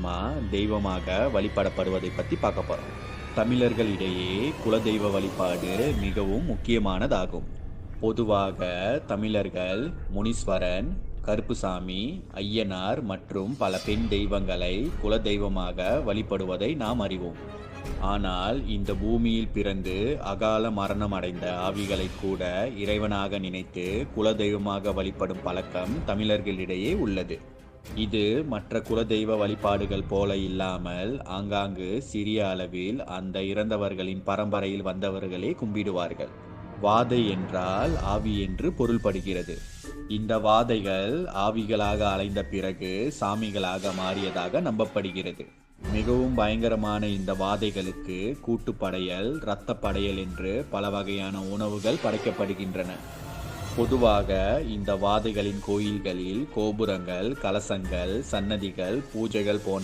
ஆத்மா தெய்வமாக வழிபடப்படுவதை பற்றி பார்க்க போகிறோம். தமிழர்களிடையே குலதெய்வ வழிபாடு மிகவும் முக்கியமானதாகும். பொதுவாக தமிழர்கள் முனீஸ்வரன், கருப்புசாமி, ஐயனார் மற்றும் பல பெண் தெய்வங்களை குலதெய்வமாக வழிபடுவதை நாம் அறிவோம். ஆனால் இந்த பூமியில் பிறந்து அகால மரணம் அடைந்த ஆவிகளை கூட இறைவனாக நினைத்து குலதெய்வமாக வழிபடும் பழக்கம் தமிழர்களிடையே உள்ளது. இது மற்ற குலதெய்வ வழிபாடுகள் போல இல்லாமல் ஆங்காங்கு சிறிய அளவில் அந்த இறந்தவர்களின் பரம்பரையில் வந்தவர்களே கும்பிடுவார்கள். வாதை என்றால் ஆவி என்று பொருள்படுகிறது. இந்த வாதைகள் ஆவிகளாக அலைந்த பிறகு சாமிகளாக மாறியதாக நம்பப்படுகிறது. மிகவும் பயங்கரமான இந்த வாதைகளுக்கு கூட்டுப்படையல், இரத்த படையல் என்று பல வகையான உணவுகள் படைக்கப்படுகின்றன. பொதுவாக இந்த வாதைகளின் கோயில்களில் கோபுரங்கள், கலசங்கள், சன்னதிகள், பூஜைகள் போன்ற